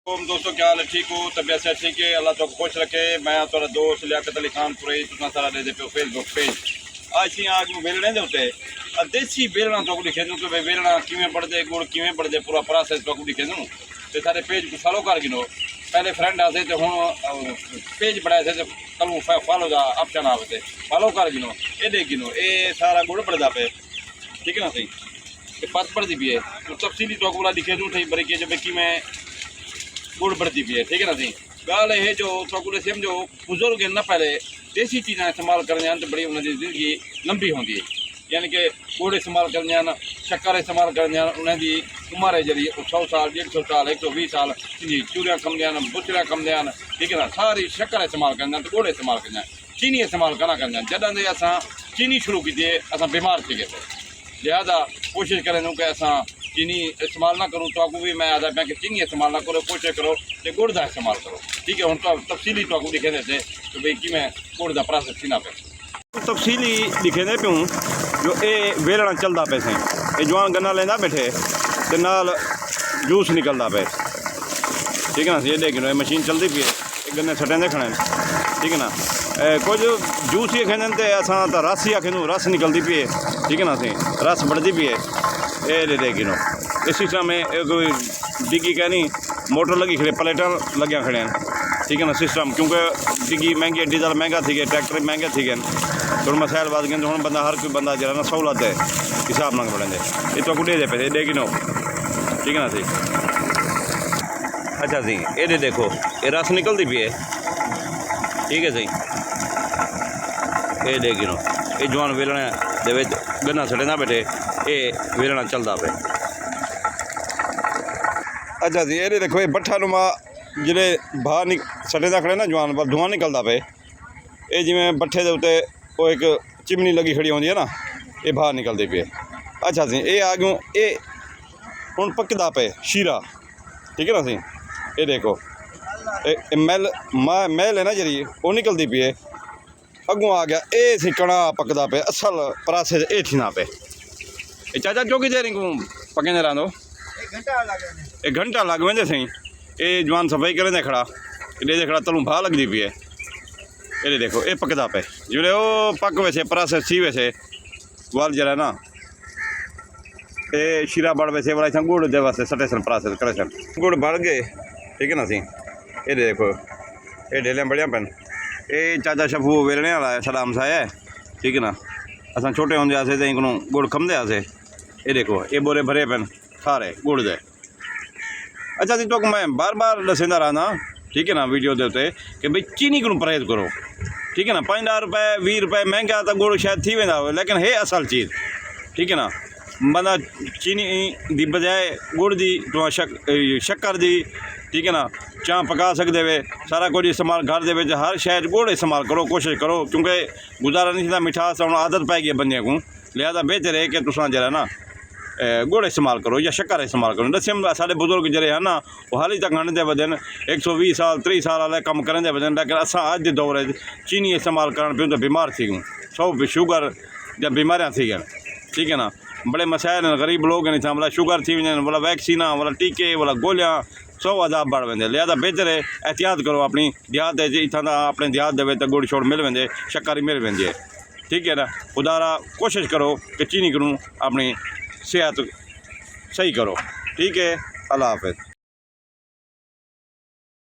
दोस्तों क्या हाल है, ठीक हो? तबीयत से ठीक है, अल्लाह तो खुश रखे। मैं थोड़ा दोस्त लियाकत अली खान पुरे तुसा सारा दे पे फेसबुक पेज आज सी आग वेलने दे उते देसी वेलना तो लिखे दूँ कि भाई वेलना किवें बढ़दे गुड़ किवें बढ़दे पूरा प्रोसेस तो लिखे दूँ तो सारे पेज को फॉलो कर गिनो। पहले फ्रेंड आते तो हुण पेज बनाए थे तो कल फॉलो का ऑप्शन आते फॉलो कर गिनो ये देख गिनो ये सारा गुड़ बढ़ता पे, ठीक है ना सही पत बढ़ती भी है तो तफसीली तो पूरा लिखे दूँ थी बड़ी जो कि मैं गुड़ बढ़ती पी है, ठीक है ना जी। गाल है जो तो समझो बुजुर्ग है ना पहले देसी चीज़ा इस्तेमाल करने तो बड़ी उन्होंने जिंदगी लंबी होती है, यानी कि गुड़ इस्तेमाल करने शक्कर इस्तेमाल करने उन्होंने उम्र है जी 100 साल 150 साल 120 साल जी चूरिया कम दिया बुचड़ा कम दिया, ठीक है ना। सारी शक्कर इस्तेमाल करने तो गुड़ इस्तेमाल करने चीनी इस्तेमाल करना करने जदा से अस चीनी शुरू की अस बीमार थी गए लिहाजा कोशिश करें कि अस चीनी इस्तेमाल ना करूँ तो आपको भी मैं आदा मैं कि चीनी इस्तेमाल ना करो कोशिश करो तो गुड़ का इस्तेमाल करो, ठीक है। हम तो तफसीली तो आपको लिखे देते कि भाई कि मैं गुड़ का प्रोसेस थी ना पे तफसीली लिखे दे प्यूँ जो ये वेलना चलता पे से ये जवान गन्ना लेंदा बैठे तो नाल जूस निकलता पे, ठीक है ना। ये देखो ये मशीन चलती पी है गन्ने सटें देखने, ठीक है ना। कुछ जूस ही खेन तो असा तो रस ही आखें रस निकलती पी है, ठीक है ना। सी रस बढ़ती पी है ये दे गिनो इस सिस्टम में कोई डिग्गी कहनी मोटर लगी खड़े प्लेटा लगे खड़े हैं, ठीक है ना सिस्टम क्योंकि डिग्गी महंगी है डीजल महंगा थी गए ट्रैक्टर महंगे थी गए थोड़ा मसाइल बात गए तो हम बंदा हर कोई बंदा जरा ना सहूलत है हिसाब ना बढ़े ये तो दे दे पे दे गिनो, ठीक है ना सी। अच्छा सी ये देखो ये रस निकलती पी है, ठीक है सही ये दे गिनो ये जवान वेलने दे गन्ना सड़े ना बैठे ये वेलना चलता पे। अच्छा जी ये देखो ये भट्ठा नुमा जिले बाहर सटे का खड़े ना जवान पर धुआं निकलता पे ये जिमें भट्ठे के उत्ते वो एक चिमनी लगी खड़ी होती है ना ये बाहर निकलती पे। अच्छा जी ये आ गयूँ ये हूँ पकदा पे शीरा, ठीक है ना सी। ये देखो मैल मैल है ना जी वो निकलती पी है अगों आ गया ये सी कणा पकदा पे असल प्रोसेस ये थी ना पे। चाचा चौकी देर को पकेंदे रहंदो एक घंटा लग वेंदे सही ये जवान सफाई करेंदे खड़ा ये खड़ा तलू भाह लगती पी है ये देखो ये पकदा पे जिले वो पक वैसे प्रोसेस थी वैसे वाल जरा ना ये शीरा बढ़ वैसे वाला गुड़ दे वास्ते सटे सन प्रोसेस करे सन गुड़ बढ़ गए, ठीक है ना सी। ये देखो ये ढेलियाँ बढ़िया पेन ये चाचा शफू वेलने वाला है साडा हमसाया है, ठीक है ना। अस छोटे होंदे आसे तो को गुड़ खमदे आसे ये देखो ये बोरे भरे पेन सारे गुड़ दे। अच्छा जी तो मैं बार बार दसेंदा रहना, ठीक है ना वीडियो दे उत्ते कि भाई चीनी को परहेज करो, ठीक है ना। 5 रुपए 20 रुपए महंगा तो गुड़ शायद थी वेंदा हो लेकिन है असल चीज़, ठीक है ना। बंदा चीनी दी बजाय गुड़ दी तो शक्कर दी, ठीक है ना चाह पका सकते वे सारा कुछ इस्तेमाल घर दे हर शहर गुड़ इस्तेमाल करो कोशिश करो क्योंकि गुजारा नहीं था मिठास हम आदत पै गई बंदे को लिहाजा बेहतर है कि तुसा जरा ना गुड़ इस्तेमाल करो या शक्कर इस्तेमाल करो। दसियम साढ़े बुजुर्ग जरे हैं ना वो हाली तक गंढते वजन 120 साल 30 साल वाले कम करेंदे वजन लेकिन अस अज के दौर चीनी इस्तेमाल करन पे तो बीमार थी गूँ सब शुगर या बीमारियाँ थी गए, ठीक है ना। बड़े मसाइल गरीब लोग नहीं था वाला शुगर थी वजन वाला वैक्सीन वाला टीके वाला गोलियाँ सौ अदाब बढ़ वेंदे लिहाजा बेहतर है एहतियात करो अपनी देहात इतना अपने देहात दे तो गुड़ छोड़ मिल वेंदे शक्कर मिल वेंदी है, ठीक है ना। खुदारा कोशिश करो कि चीनी करूँ अपनी सेहत सही करो, ठीक है। अल्लाह हाफ़िज़।